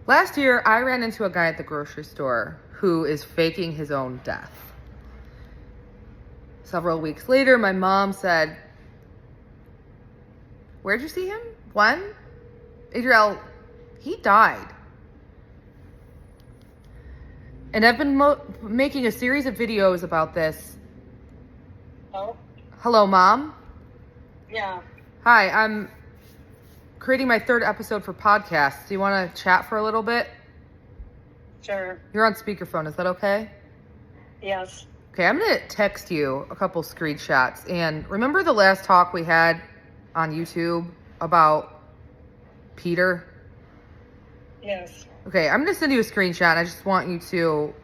Last year, I ran into a guy at the grocery store who is faking his own death. Several weeks later, my mom said, "Where'd you see him? When?" Adrielle, he died. And I've been making a series of videos about this. Oh? Hello, Mom? Yeah. Hi, I'm creating my 3rd episode for podcasts. Do you want to chat for a little bit? Sure. You're on speakerphone. Is that okay? Yes. Okay, I'm going to text you a couple screenshots. And remember the last talk we had on YouTube about Peter? Yes. Okay, I'm going to send you a screenshot. I just want you to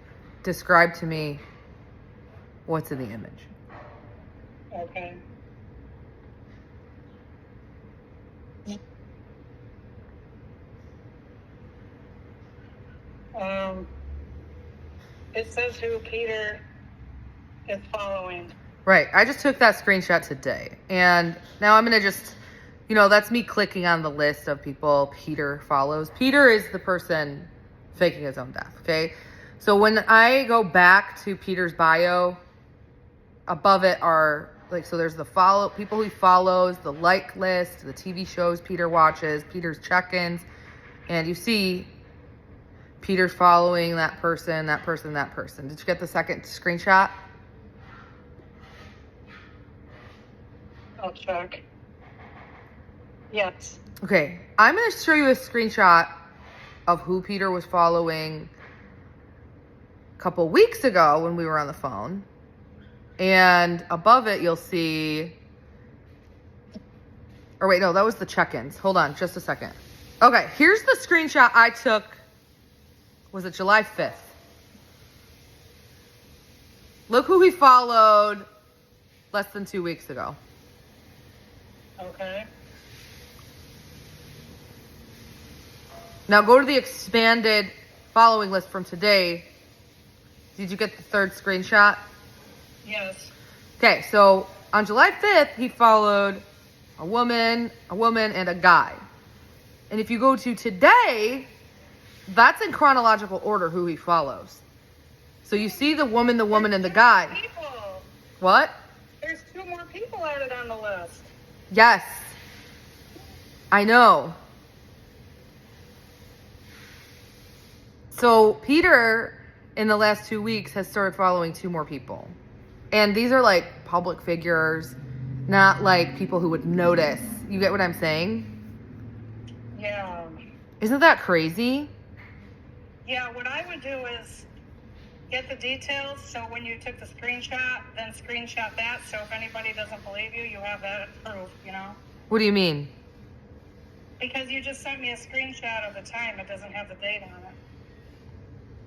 describe to me what's in the image. Okay. It says who Peter is following. Right, I just took that screenshot today. And now I'm going to just, that's me clicking on the list of people Peter follows. Peter is the person faking his own death, okay? So when I go back to Peter's bio, above it are, so there's the people he follows, the like list, the TV shows Peter watches, Peter's check-ins, and you see Peter's following that person, that person, that person. Did you get the second screenshot? I'll check. Yes. Okay, I'm going to show you a screenshot of who Peter was following a couple weeks ago when we were on the phone. And above it, you'll see... Or wait, no, that was the check-ins. Hold on, just a second. Okay, here's the screenshot I took. Was it July 5th? Look who he followed less than 2 weeks ago. Okay. Now go to the expanded following list from today. Did you get the 3rd screenshot? Yes. Okay, so on July 5th, he followed a woman, and a guy. And if you go to today, that's in chronological order who he follows. So you see the woman, and the guy. People. What? There's 2 more people added on the list. Yes. I know. So Peter, in the last 2 weeks, has started following 2 more people. And these are like public figures, not like people who would notice. You get what I'm saying? Yeah. Isn't that crazy? Yeah, what I would do is get the details, so when you took the screenshot, then screenshot that, so if anybody doesn't believe you, you have that proof, What do you mean? Because you just sent me a screenshot of the time. It doesn't have the date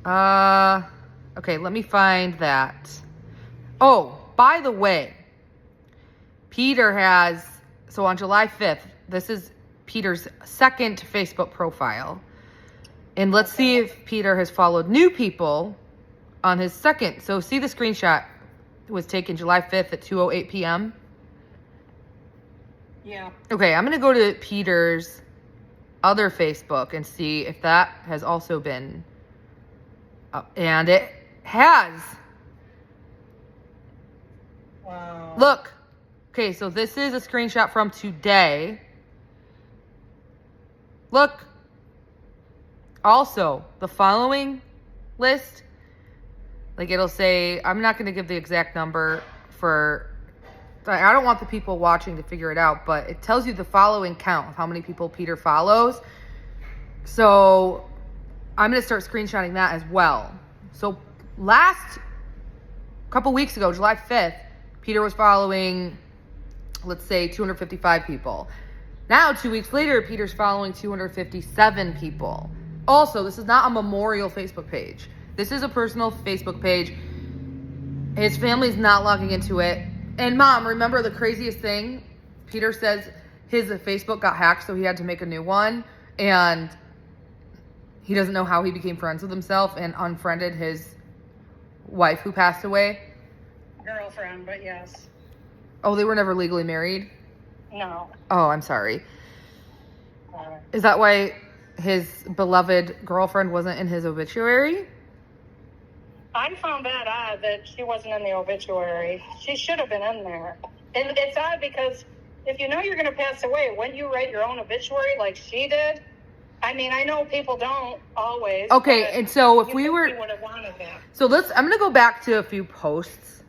on it. Okay, let me find that. Oh, by the way, Peter has, so on July 5th, this is Peter's 2nd Facebook profile. And let's see if Peter has followed new people on his 2nd. So see the screenshot. It was taken July 5th at 2:08 p.m. Yeah. Okay, I'm going to go to Peter's other Facebook and see if that has also been up. And it has. Wow. Look. Okay, so this is a screenshot from today. Look. Also, the following list, it'll say, I'm not going to give the exact number I don't want the people watching to figure it out, but it tells you the following count of how many people Peter follows. So I'm going to start screenshotting that as well. So last couple weeks ago, July 5th, Peter was following, let's say, 255 people. Now, 2 weeks later, Peter's following 257 people. Also, this is not a memorial Facebook page. This is a personal Facebook page. His family's not logging into it. And Mom, remember the craziest thing? Peter says his Facebook got hacked, so he had to make a new one. And he doesn't know how he became friends with himself and unfriended his wife who passed away. Girlfriend, but yes. Oh, they were never legally married? No. Oh, I'm sorry. Is that why his beloved girlfriend wasn't in his obituary. I found that odd that she wasn't in the obituary. She should have been in there. And it's odd because if you know you're going to pass away, wouldn't you write your own obituary like she did? I mean, I know people don't always. Okay, and so if we were... You would have wanted that. So I'm going to go back to a few posts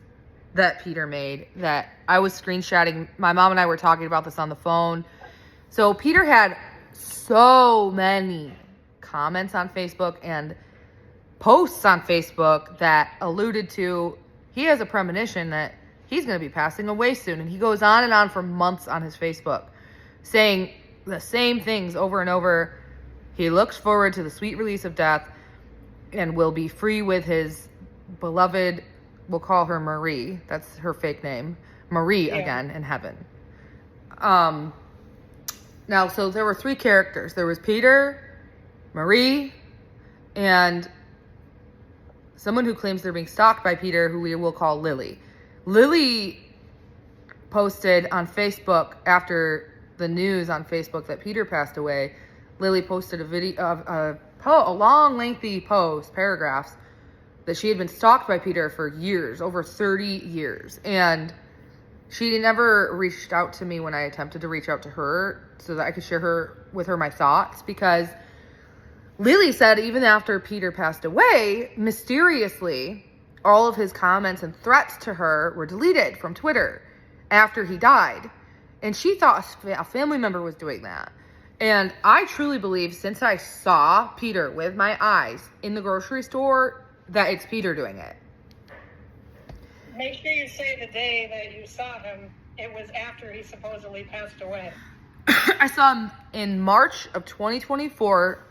that Peter made that I was screenshotting. My mom and I were talking about this on the phone. So Peter had so many comments on Facebook and posts on Facebook that alluded to he has a premonition that he's going to be passing away soon. And he goes on and on for months on his Facebook saying the same things over and over. He looks forward to the sweet release of death and will be free with his beloved, we'll call her Marie. That's her fake name. Marie again in heaven. Now, so there were 3 characters. There was Peter, Marie, and someone who claims they're being stalked by Peter, who we will call Lily. Lily posted on Facebook after the news on Facebook that Peter passed away. Lily posted a video of a long, lengthy post, paragraphs, that she had been stalked by Peter for years, over 30 years. And she never reached out to me when I attempted to reach out to her so that I could share with her my thoughts, because Lily said even after Peter passed away, mysteriously, all of his comments and threats to her were deleted from Twitter after he died. And she thought a family member was doing that. And I truly believe, since I saw Peter with my eyes in the grocery store, that it's Peter doing it. Make sure you say the day that you saw him. It was after he supposedly passed away. I saw him in March of 2024,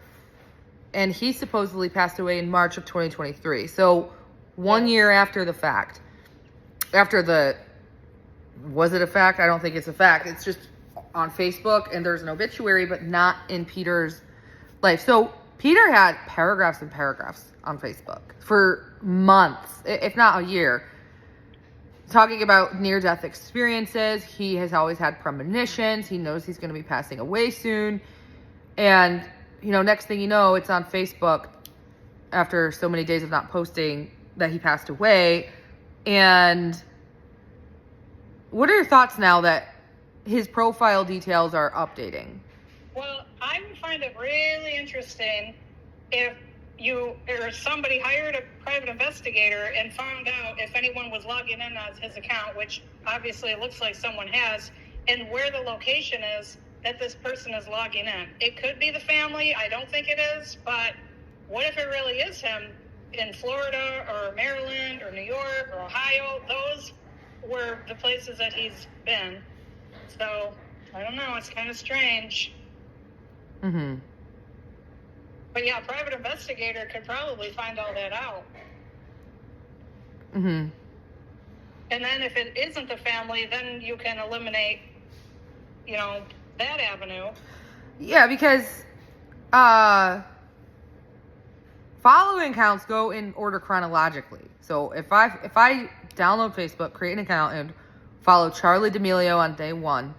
and he supposedly passed away in March of 2023. So 1 year after the fact. Was it a fact? I don't think it's a fact. It's just on Facebook, and there's an obituary, but not in Peter's life. So Peter had paragraphs and paragraphs on Facebook for months, if not a year, talking about near-death experiences. He has always had premonitions. He knows he's going to be passing away soon. And, next thing you know, it's on Facebook after so many days of not posting that he passed away. And what are your thoughts now that his profile details are updating? Well, I would find it really interesting if you or somebody hired a private investigator and found out if anyone was logging in on his account, which obviously it looks like someone has, and where the location is that this person is logging in. It could be the family. I don't think it is, but what if it really is him in Florida or Maryland or New York or Ohio? Those were the places that he's been. So, I don't know. It's kind of strange. Mm-hmm. But yeah, a private investigator could probably find all that out. Mm-hmm. And then if it isn't the family, then you can eliminate, that avenue. Yeah, because following counts go in order chronologically. So if I download Facebook, create an account, and follow Charlie D'Amelio on day 1,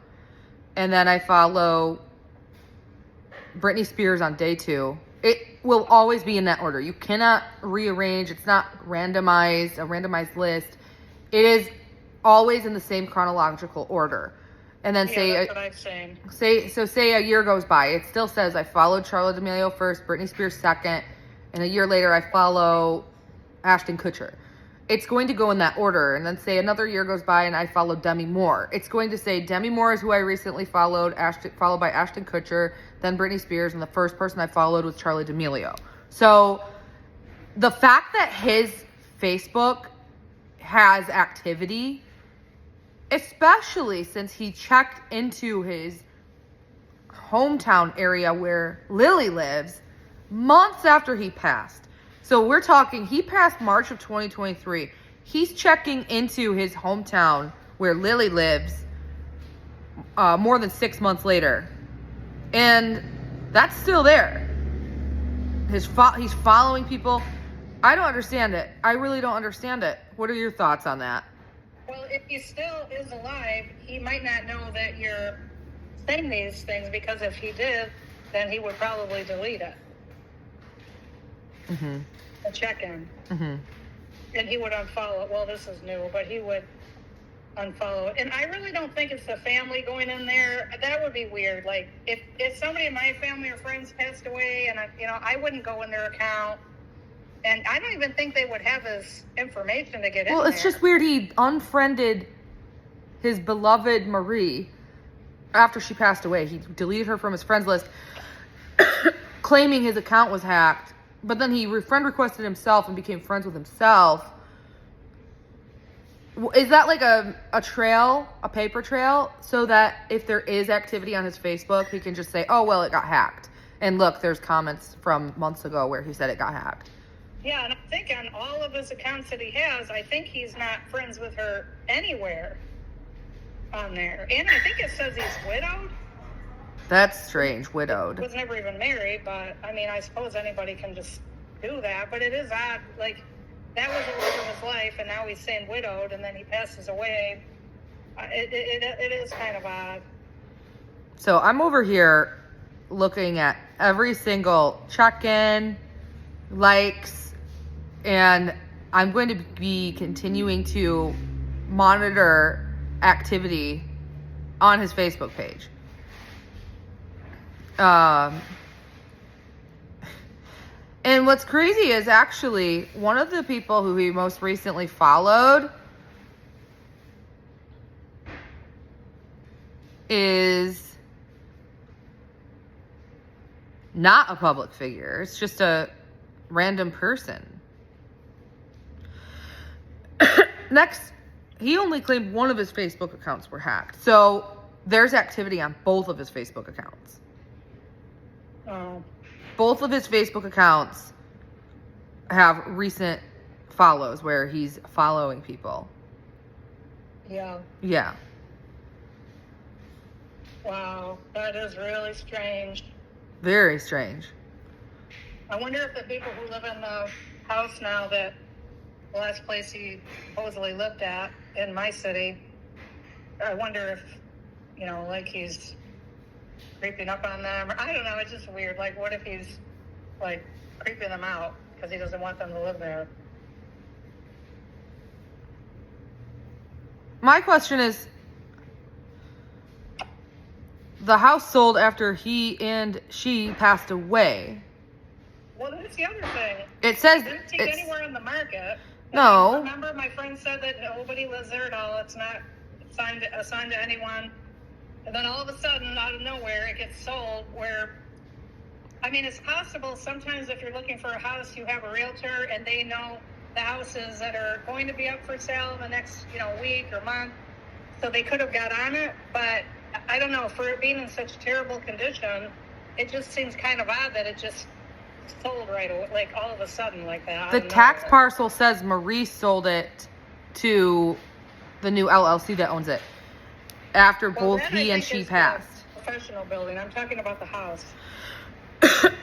and then I follow Britney Spears on day 2, it will always be in that order. You cannot rearrange. It's not a randomized list. It is always in the same chronological order. And then that's what I'm saying. Say a year goes by. It still says I followed Charlie D'Amelio first, Britney Spears second, and a year later I follow Ashton Kutcher. It's going to go in that order. And then say another year goes by and I follow Demi Moore. It's going to say Demi Moore is who I recently followed, followed by Ashton Kutcher, then Britney Spears, and the first person I followed was Charlie D'Amelio. So the fact that his Facebook has activity, especially since he checked into his hometown area where Lily lives months after he passed. So we're talking, he passed March of 2023. He's checking into his hometown where Lily lives more than 6 months later. And that's still there. He's following people. I don't understand it. I really don't understand it. What are your thoughts on that? Well, if he still is alive, he might not know that you're saying these things, because if he did, then he would probably delete it. Mm-hmm. A check-in. Mm-hmm. And he would unfollow it. Well, this is new, but he would unfollow it. And I really don't think it's the family going in there. That would be weird. Like, if somebody in my family or friends passed away, and I wouldn't go in their account. And I don't even think they would have his information to get in there. Well, it's just weird. He unfriended his beloved Marie after she passed away. He deleted her from his friends list, claiming his account was hacked. But then he friend requested himself and became friends with himself. Is that like a trail, a paper trail, so that if there is activity on his Facebook, he can just say, oh, well, it got hacked. And look, there's comments from months ago where he said it got hacked. Yeah, and I think on all of his accounts that he has, I think he's not friends with her anywhere on there. And I think it says he's widowed. That's strange, widowed. Was never even married, but I mean, I suppose anybody can just do that. But it is odd, like, that was a lot of his life, and now he's saying widowed, and then he passes away. It is kind of odd. So I'm over here looking at every single check-in, likes, and I'm going to be continuing to monitor activity on his Facebook page. And what's crazy is actually one of the people who he most recently followed is not a public figure. It's just a random person. Next, he only claimed one of his Facebook accounts were hacked. So there's activity on both of his Facebook accounts. Oh. Both of his Facebook accounts have recent follows where he's following people. Yeah. Yeah. Wow, that is really strange. Very strange. I wonder if the people who live in the house now, that the last place he supposedly lived at in my city, I wonder if, like he's creeping up on them. I don't know, it's just weird. Like, what if he's, like, creeping them out because he doesn't want them to live there? My question is, the house sold after he and she passed away. Well, that's the other thing. It says It didn't take anywhere in the market. No. Remember, my friend said that nobody lives there at all. It's not assigned to anyone. And then all of a sudden, out of nowhere, it gets sold. It's possible sometimes if you're looking for a house, you have a realtor and they know the houses that are going to be up for sale in the next, week or month. So they could have got on it, but I don't know, for it being in such terrible condition, it just seems kind of odd that it just sold right away, like all of a sudden like that. The tax parcel says Marie sold it to the new LLC that owns it after both he and she passed. Professional building. I'm talking about the house.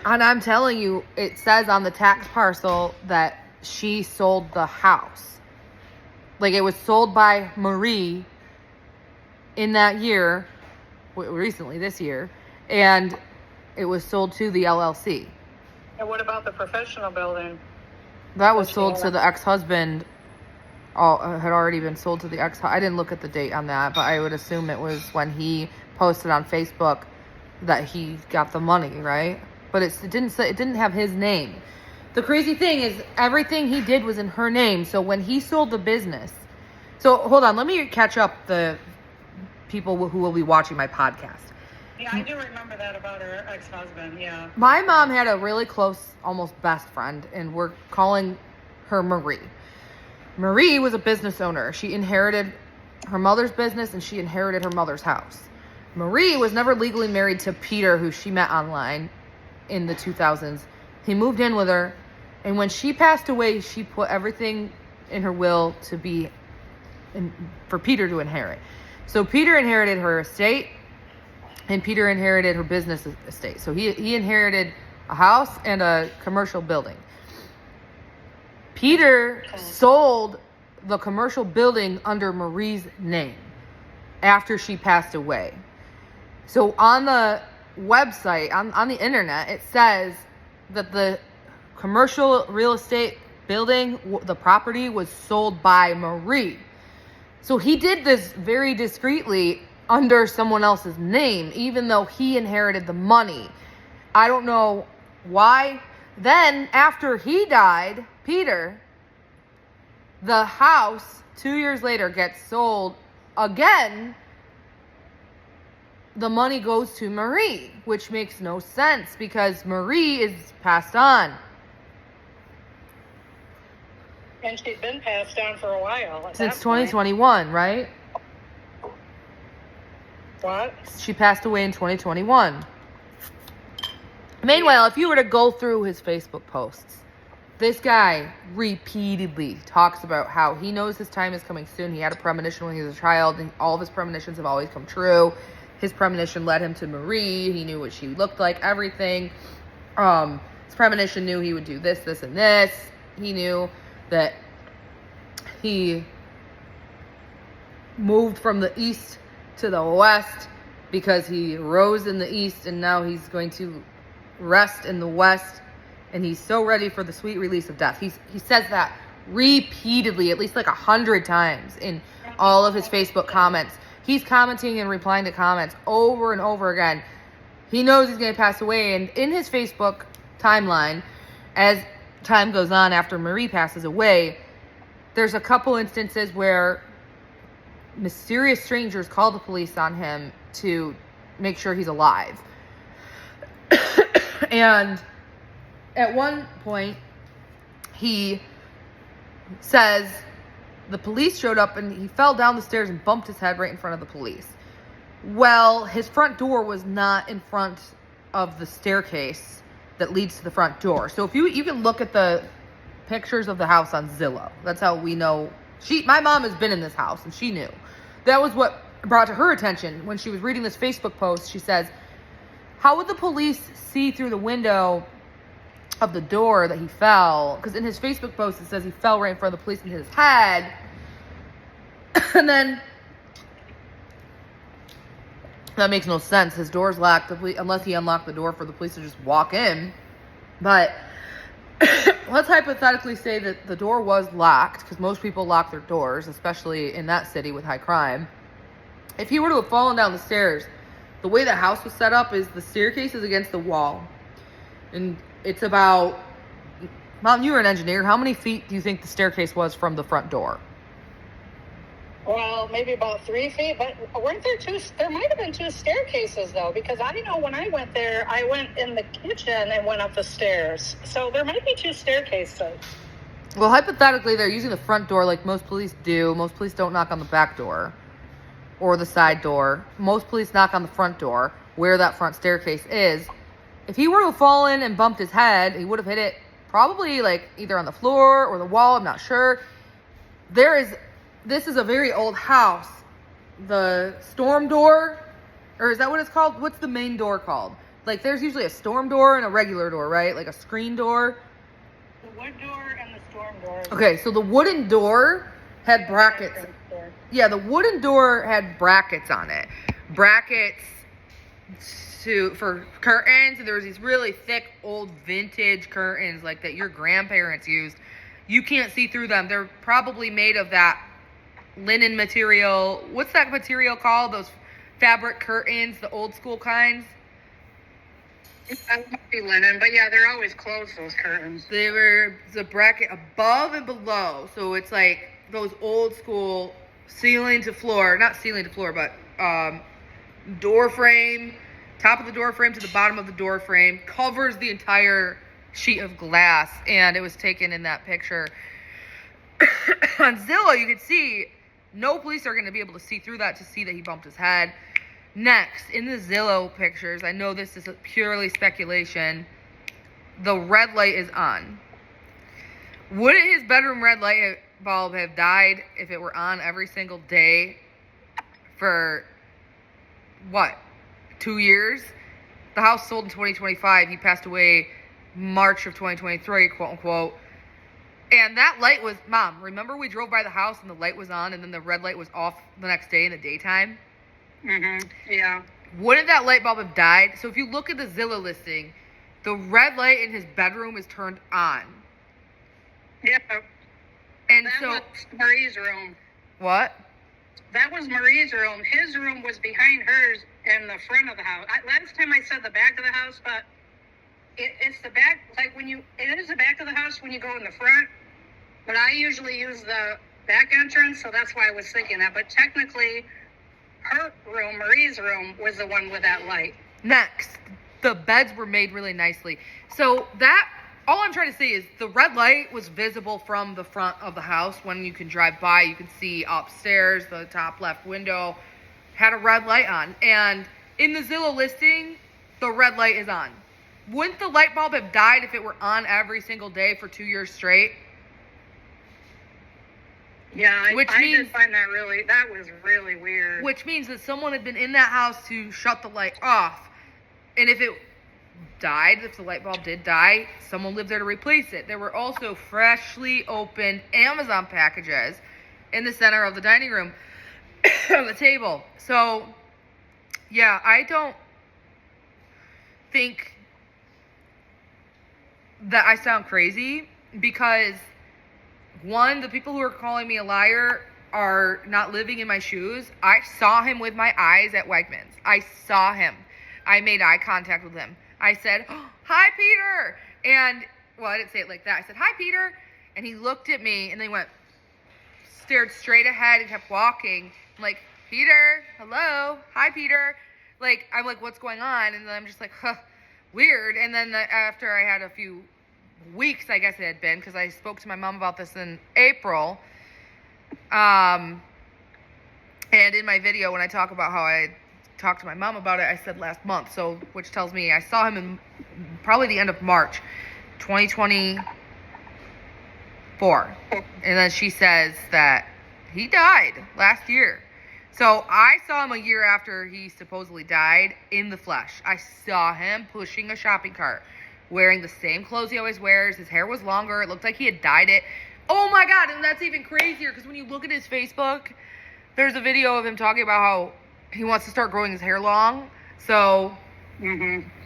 And I'm telling you, it says on the tax parcel that she sold the house. Like, it was sold by Marie in that year, recently this year, and it was sold to the LLC. And what about the professional building? That was sold to the ex-husband. Had already been sold to the I didn't look at the date on that, but I would assume it was when he posted on Facebook that he got the money, right? But it didn't have his name. The crazy thing is everything he did was in her name. So when he sold the business, so hold on, let me catch up the people who will be watching my podcast. Yeah, I do remember that about her ex-husband, yeah. My mom had a really close, almost best friend, and we're calling her Marie. Marie was a business owner. She inherited her mother's business and she inherited her mother's house. Marie was never legally married to Peter, who she met online in the 2000s. He moved in with her, and when she passed away, she put everything in her will to be for Peter to inherit. So Peter inherited her estate, and Peter inherited her business estate. So he inherited a house and a commercial building. Peter sold the commercial building under Marie's name after she passed away. So on the website, on the internet, it says that the commercial real estate building, the property was sold by Marie. So he did this very discreetly under someone else's name, even though he inherited the money. I don't know why. Then, after he died, Peter, the house 2 years later gets sold again. The money goes to Marie, which makes no sense because Marie is passed on. And she's been passed on for a while. Since 2021, right? What? She passed away in 2021. Meanwhile, if you were to go through his Facebook posts, this guy repeatedly talks about how he knows his time is coming soon. He had a premonition when he was a child, and all of his premonitions have always come true. His premonition led him to Marie. He knew what she looked like, everything. His premonition knew he would do this, this, and this. He knew that he moved from the east to the west because he rose in the east, and now he's going to rest in the west, and he's so ready for the sweet release of death. He says that repeatedly, at least like 100 times in all of his Facebook comments. He's commenting and replying to comments over and over again. He knows he's going to pass away, and in his Facebook timeline, as time goes on after Marie passes away, there's a couple instances where mysterious strangers call the police on him to make sure he's alive. And at one point, he says the police showed up and he fell down the stairs and bumped his head right in front of the police. Well, his front door was not in front of the staircase that leads to the front door. So if you can look at the pictures of the house on Zillow. That's how we know. My mom has been in this house and she knew. That was what brought to her attention when she was reading this Facebook post. She says, how would the police see through the window of the door that he fell? Because in his Facebook post, it says he fell right in front of the police and hit his head. And then, that makes no sense. His door's locked, unless he unlocked the door for the police to just walk in. But let's hypothetically say that the door was locked, because most people lock their doors, especially in that city with high crime. If he were to have fallen down the stairs, the way the house was set up is the staircase is against the wall. And it's about, Mom, you were an engineer. How many feet do you think the staircase was from the front door? Well, maybe about 3 feet, but weren't there two? There might have been two staircases, though, because I know when I went there, I went in the kitchen and went up the stairs. So there might be two staircases. Well, hypothetically, they're using the front door like most police do. Most police don't knock on the back door or the side door. Most police knock on the front door where that front staircase is. If he were to have fallen and bumped his head, he would have hit it probably like either on the floor or the wall. I'm not sure. This is a very old house. The storm door, or is that what it's called? What's the main door called? Like, there's usually a storm door and a regular door, right? Like a screen door. The wood door and the storm door. Okay, so the wooden door had brackets. Yeah, the wooden door had brackets on it. Brackets for curtains, and there was these really thick old vintage curtains like that your grandparents used. You can't see through them. They're probably made of that linen material. What's that material called? Those fabric curtains, the old school kinds? That might be linen, but yeah, they're always closed, those curtains. They were the bracket above and below. So it's like those old school ceiling to floor, not ceiling to floor, but door frame, top of the door frame to the bottom of the door frame, covers the entire sheet of glass. And it was taken in that picture. On Zillow, you could see no police are going to be able to see through that to see that he bumped his head. Next, in the Zillow pictures, I know this is purely speculation, the red light is on. Wouldn't his bedroom red light bulb have died if it were on every single day for, 2 years? The house sold in 2025. He passed away March of 2023, quote unquote. And that light was, Mom, remember we drove by the house and the light was on and then the red light was off the next day in the daytime? Mm-hmm. Yeah. wouldn't that light bulb have died? So if you look at the Zillow listing, the red light in his bedroom is turned on. Yeah. And that so was Marie's room. What? That was Marie's room. His room was behind hers in the front of the house. Last time I said the back of the house, but it's the back, like it is the back of the house when you go in the front, but I usually use the back entrance, so that's why I was thinking that. But technically, her room, Marie's room, was the one with that light. Next, the beds were made really nicely. So all I'm trying to say is the red light was visible from the front of the house. When you can drive by, you can see upstairs, the top left window had a red light on. And in the Zillow listing, the red light is on. Wouldn't the light bulb have died if it were on every single day for 2 years straight? Yeah, I did find that was really weird. Which means that someone had been in that house to shut the light off. And if it died, if the light bulb did die, someone lived there to replace it. There were also freshly opened Amazon packages in the center of the dining room on the table. So, yeah, I don't think that I sound crazy because, one, the people who are calling me a liar are not living in my shoes. I saw him with my eyes at Wegmans. I saw him. I made eye contact with him. I said, oh, hi, Peter. And, well, I didn't say it like that. I said, hi, Peter. And he looked at me and then stared straight ahead and kept walking. I'm like, Peter, hello. Hi, Peter. I'm like, what's going on? And then I'm just like, huh, weird. And then after I had a few weeks, I guess it had been, because I spoke to my mom about this in April. And in my video, when I talk about how I talked to my mom about it, I said last month, so which tells me I saw him in probably the end of March 2024. And then she says that he died last year. So I saw him a year after he supposedly died in the flesh. I saw him pushing a shopping cart, wearing the same clothes he always wears. His hair was longer. It looked like he had dyed it. Oh my God, and that's even crazier, because when you look at his Facebook, there's a video of him talking about how he wants to start growing his hair long. So,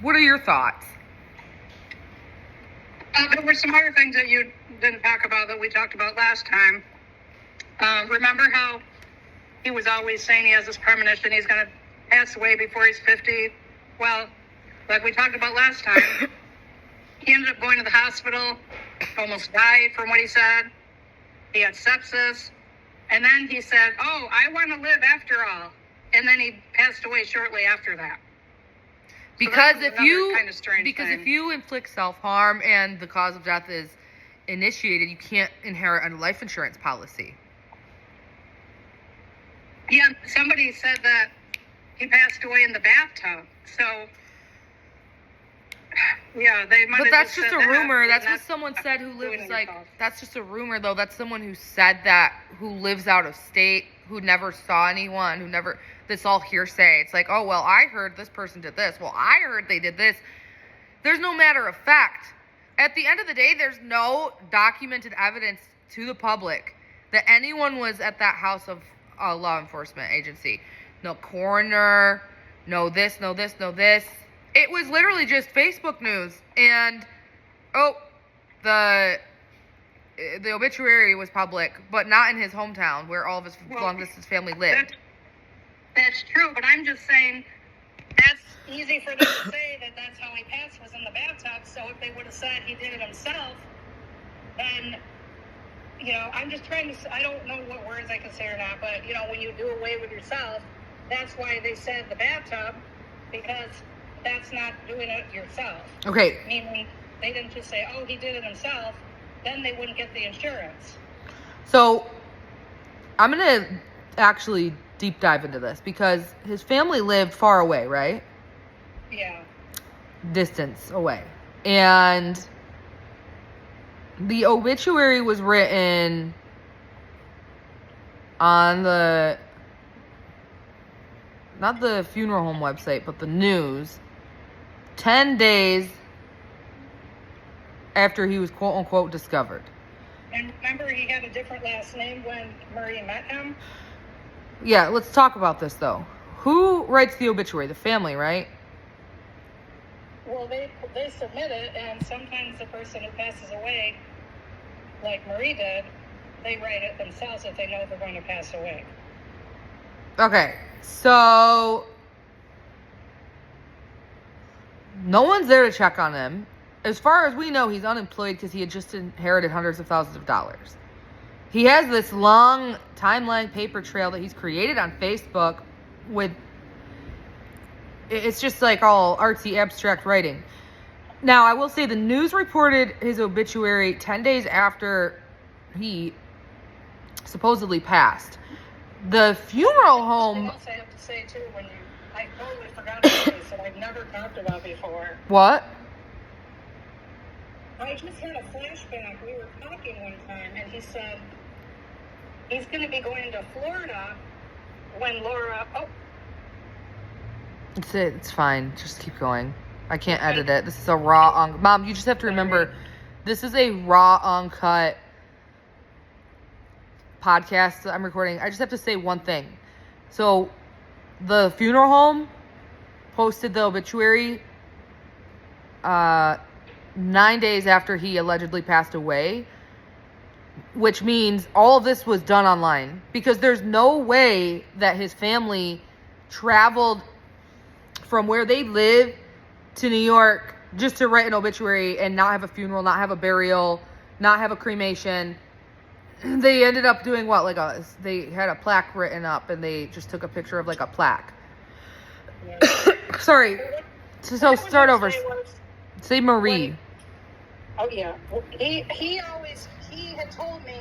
What are your thoughts? There were some other things that you didn't talk about that we talked about last time. Remember how he was always saying he has this premonition he's going to pass away before he's 50? Well, like we talked about last time, he ended up going to the hospital, almost died from what he said. He had sepsis. And then he said, oh, I want to live after all. And then he passed away shortly after that. Because so if you inflict self-harm and the cause of death is initiated, you can't inherit a life insurance policy. Yeah, somebody said that he passed away in the bathtub. So, yeah, they might have. But that's just a rumor. That, that's what someone said who lives that's just a rumor, though. That's someone who said that, who lives out of state, who never saw anyone, who never. This all hearsay. It's like, oh, well, I heard this person did this. Well, I heard they did this. There's no matter of fact. At the end of the day, there's no documented evidence to the public that anyone was at that house of a law enforcement agency. No coroner, no this, no this, no this. It was literally just Facebook news. And, the obituary was public, but not in his hometown where all of his long-distance family lived. That's true, but I'm just saying that's easy for them to say that that's how he passed, was in the bathtub. So if they would have said he did it himself, then, I'm just trying to, I don't know what words I can say or not, but, when you do away with yourself, that's why they said the bathtub, because that's not doing it yourself. Okay. Meaning they didn't just say, oh, he did it himself, then they wouldn't get the insurance. So I'm going to actually deep dive into this because his family lived far away, right? Yeah. Distance away. And the obituary was written on not the funeral home website, but the news, 10 days after he was quote unquote discovered. And remember, he had a different last name when Marie met him? Yeah, let's talk about this though. who writes the obituary? The family, right? Well, they submit it, and sometimes the person who passes away, like Marie did, they write it themselves if they know they're going to pass away. Okay, so no one's there to check on him. As far as we know, he's unemployed because he had just inherited hundreds of thousands of dollars. He has this long timeline paper trail that he's created on Facebook with, it's just like all artsy abstract writing. Now, I will say the news reported his obituary 10 days after he supposedly passed. The funeral home... I have to say, too, I totally forgot about this that I've never talked about before. What? I just had a flashback. We were talking one time, and he said he's going to be going to Florida when Laura... Oh. It's fine. Just keep going. I can't edit it. This is a raw... Mom, you just have to remember, this is a raw, uncut podcast that I'm recording. I just have to say one thing. So, the funeral home posted the obituary 9 days after he allegedly passed away, which means all of this was done online, because there's no way that his family traveled from where they live to New York just to write an obituary and not have a funeral, not have a burial, not have a cremation. They ended up doing what? They had a plaque written up, and they just took a picture of like a plaque. Yeah. Sorry. So start over. Say Marie. Oh yeah. He had told me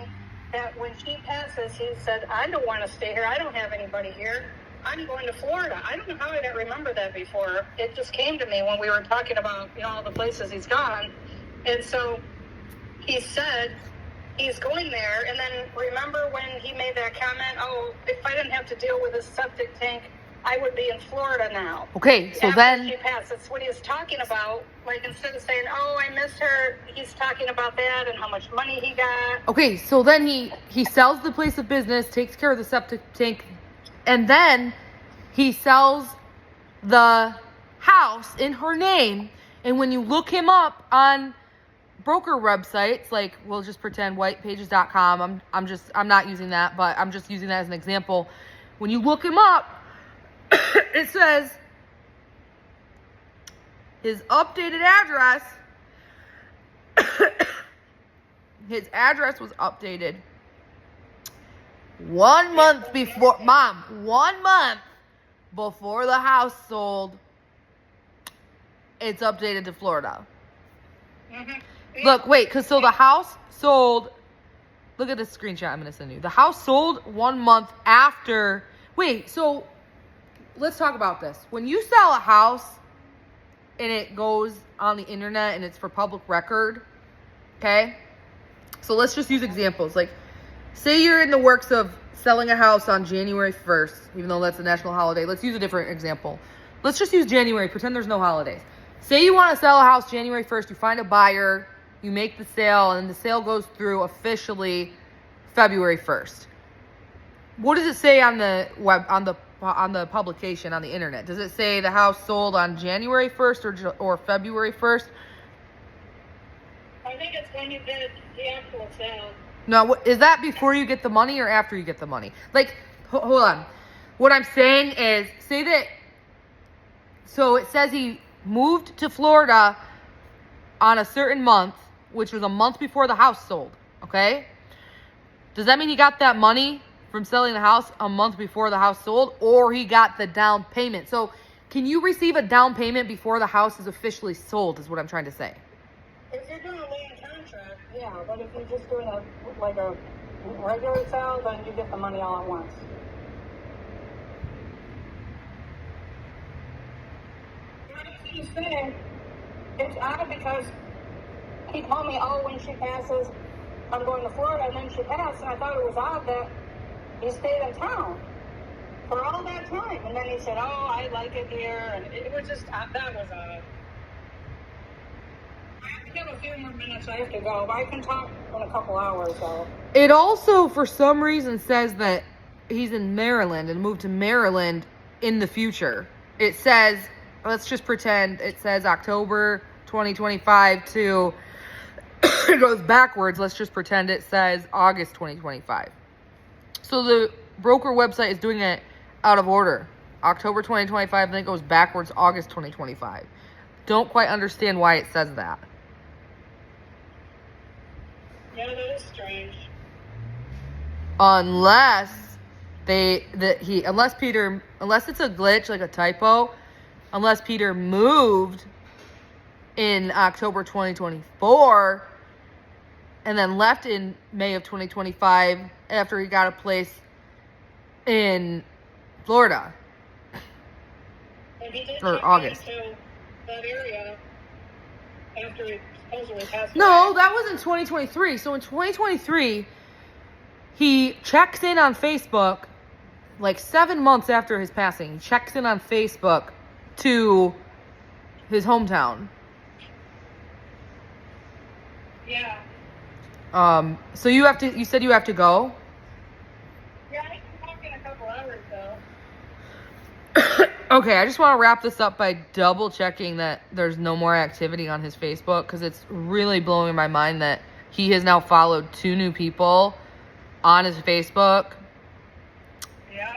that when she passes, he said, I don't want to stay here. I don't have anybody here. I'm going to Florida. I don't know how I didn't remember that before. It just came to me when we were talking about, all the places he's gone. And so he said he's going there. And then remember when he made that comment, if I didn't have to deal with a septic tank, I would be in Florida now. Okay, so after then... she passed, that's what he was talking about. Like, instead of saying, I missed her, he's talking about that and how much money he got. Okay, so then he sells the place of business, takes care of the septic tank, and then he sells the house in her name. And when you look him up on broker websites, like, we'll just pretend whitepages.com, I'm not using that, but I'm just using that as an example. When you look him up, it says his updated address, his address was updated 1 month before, Mom, 1 month before the house sold. It's updated to Florida. Mm-hmm. Look, wait, so the house sold, look at this screenshot I'm going to send you. The house sold 1 month after, so let's talk about this. When you sell a house and it goes on the internet and it's for public record, okay? So let's just use examples. Like, say you're in the works of selling a house on January 1st, even though that's a national holiday. Let's use a different example. Let's just use January. Pretend there's no holidays. Say you want to sell a house January 1st. You find a buyer. You make the sale. And then the sale goes through officially February 1st. What does it say on the web, on the publication on the internet? Does it say the house sold on January 1st or February 1st? I think it's when you did the actual sale. No, is that before you get the money or after you get the money? Like, hold on. What I'm saying is, say that, so it says he moved to Florida on a certain month, which was a month before the house sold, okay? Does that mean he got that money from selling the house a month before the house sold, or he got the down payment? So can you receive a down payment before the house is officially sold, is what I'm trying to say. If you're doing a land contract, yeah, but if you're just doing a regular sale, then you get the money all at once. He's saying it's odd because he told me, when she passes, I'm going to Florida, and then she passed, and I thought it was odd that he stayed in town for all that time. And then he said, I like it here, and it was just, that was odd. I have a few more minutes, I have to go, but I can talk in a couple hours, so. It also, for some reason, says that he's in Maryland and moved to Maryland in the future. It says, let's just pretend it says October 2025 to, it goes backwards. Let's just pretend it says August 2025. So the broker website is doing it out of order. October 2025, then it goes backwards August 2025. Don't quite understand why it says that. Yeah, that is strange. Unless unless it's a glitch, like a typo, unless Peter moved in October 2024 and then left in May of 2025 after he got a place in Florida. And he did Or check August. into that area after he supposedly passed No, away. that was in 2023. So in 2023, he checks in on Facebook like 7 months after his passing. He checks in on Facebook to his hometown. Yeah. So you said you have to go? Yeah, I can talk in a couple hours, though. Okay, I just want to wrap this up by double checking that there's no more activity on his Facebook, because it's really blowing my mind that he has now followed 2 new people on his Facebook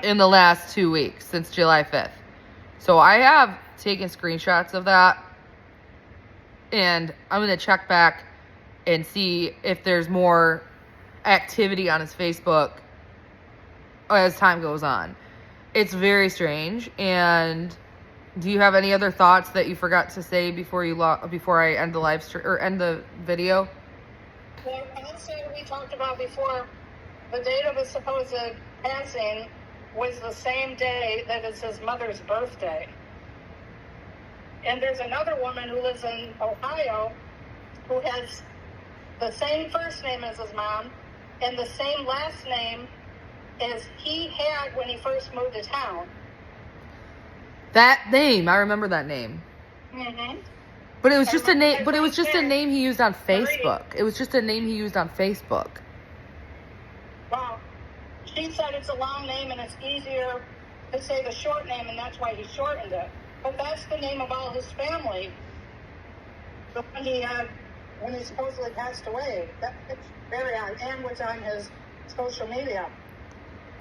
in the last 2 weeks since July 5th. So I have taken screenshots of that, and I'm going to check back and see if there's more activity on his Facebook as time goes on. It's very strange. And do you have any other thoughts that you forgot to say before I end the live stream or end the video? Well, also we talked about before, the date of his supposed passing was the same day that is his mother's birthday. And there's another woman who lives in Ohio who has the same first name as his mom and the same last name as he had when he first moved to town. That name, I remember that name. Mm-hmm. But it was just a name. But it was just a name he used on Facebook. It was just a name he used on Facebook. Wow. She said it's a long name and it's easier to say the short name, and that's why he shortened it. But that's the name of all his family. The one he had when he supposedly passed away. It's very odd, and what's on his social media.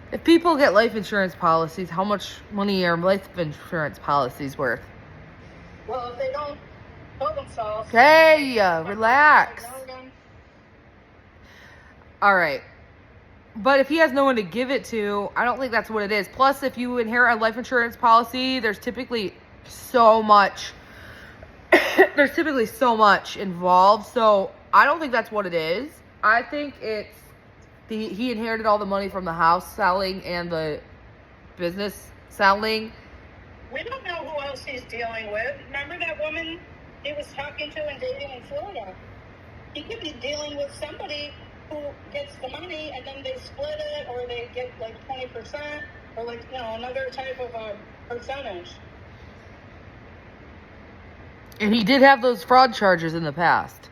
If people get life insurance policies, how much money are life insurance policies worth? Well, if they don't kill themselves... Hey, relax. All right. But if he has no one to give it to, I don't think that's what it is. Plus, if you inherit a life insurance policy, there's typically so much involved. So I don't think that's what it is. I think it's he inherited all the money from the house selling and the business selling. We don't know who else he's dealing with. Remember that woman he was talking to and dating in Florida? He could be dealing with somebody who gets the money and then they split it, or they get like 20%, or like, another type of a percentage. And he did have those fraud charges in the past.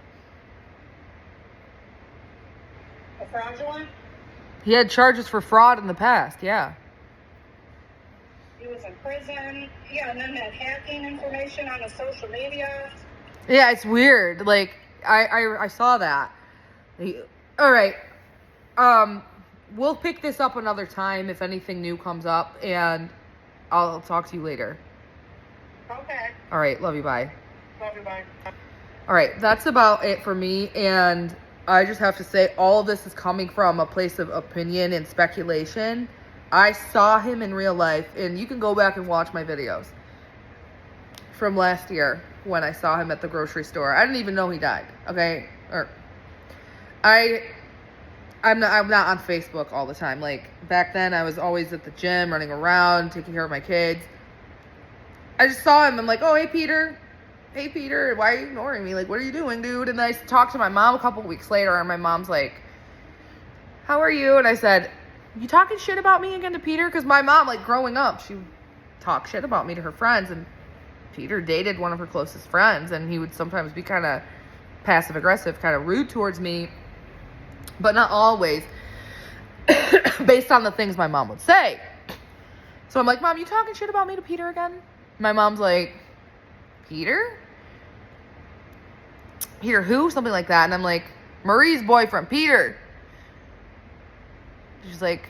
A fraudulent? He had charges for fraud in the past, yeah. He was in prison. Yeah, and then that hacking information on his social media. Yeah, it's weird. Like, I saw that. All right. We'll pick this up another time if anything new comes up, and I'll talk to you later. Okay. All right. Love you. Bye. Love you. Bye. All right. That's about it for me. And I just have to say, all of this is coming from a place of opinion and speculation. I saw him in real life, and you can go back and watch my videos from last year when I saw him at the grocery store. I didn't even know he died. Okay. I'm not on Facebook all the time. Like, back then, I was always at the gym, running around, taking care of my kids. I just saw him. I'm like, oh, hey, Peter. Hey, Peter, why are you ignoring me? Like, what are you doing, dude? And then I talked to my mom a couple weeks later, and my mom's like, how are you? And I said, you talking shit about me again to Peter? Because my mom, like, growing up, she would talk shit about me to her friends, and Peter dated one of her closest friends, and he would sometimes be kind of passive-aggressive, kind of rude towards me, but not always, based on the things my mom would say. So I'm like, Mom, you talking shit about me to Peter again? My mom's like, Peter? Peter who? Something like that. And I'm like, Marie's boyfriend, Peter. She's like,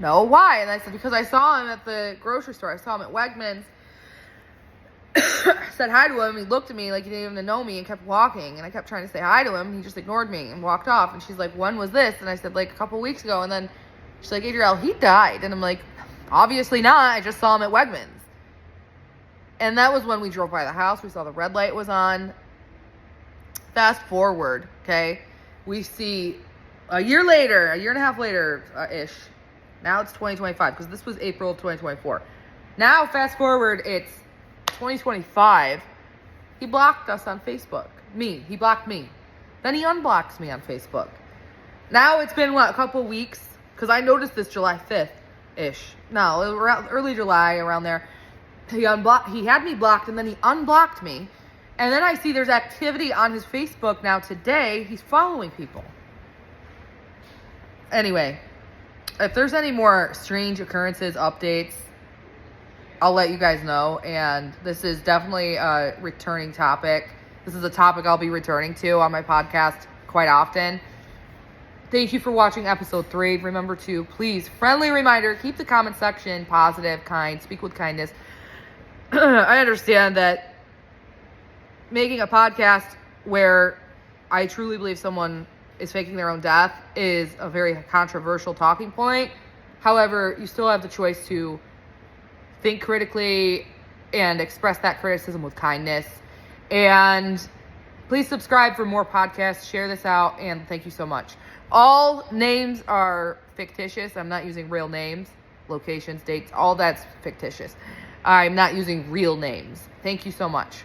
no, why? And I said, because I saw him at the grocery store. I saw him at Wegmans. I said hi to him. He looked at me like he didn't even know me and kept walking. And I kept trying to say hi to him. He just ignored me and walked off. And she's like, when was this? And I said, like a couple weeks ago. And then she's like, Adrielle, he died. And I'm like, obviously not. I just saw him at Wegmans. And that was when we drove by the house. We saw the red light was on. Fast forward, okay? We see a year and a half later, ish. Now it's 2025 because this was April of 2024. Now, fast forward, it's 2025. He blocked us on Facebook. He blocked me. Then he unblocks me on Facebook. Now it's been, a couple weeks? Because I noticed this July 5th-ish. No, around early July, around there. He had me blocked, and then he unblocked me. And then I see there's activity on his Facebook now today. He's following people. Anyway, if there's any more strange occurrences, updates, I'll let you guys know. And this is definitely a returning topic. This is a topic I'll be returning to on my podcast quite often. Thank you for watching episode 3. Remember to, please, friendly reminder, keep the comment section positive, kind, speak with kindness. I understand that making a podcast where I truly believe someone is faking their own death is a very controversial talking point. However, you still have the choice to think critically and express that criticism with kindness. And please subscribe for more podcasts. Share this out, and thank you so much. All names are fictitious. I'm not using real names, locations, dates, all that's fictitious. I'm not using real names. Thank you so much.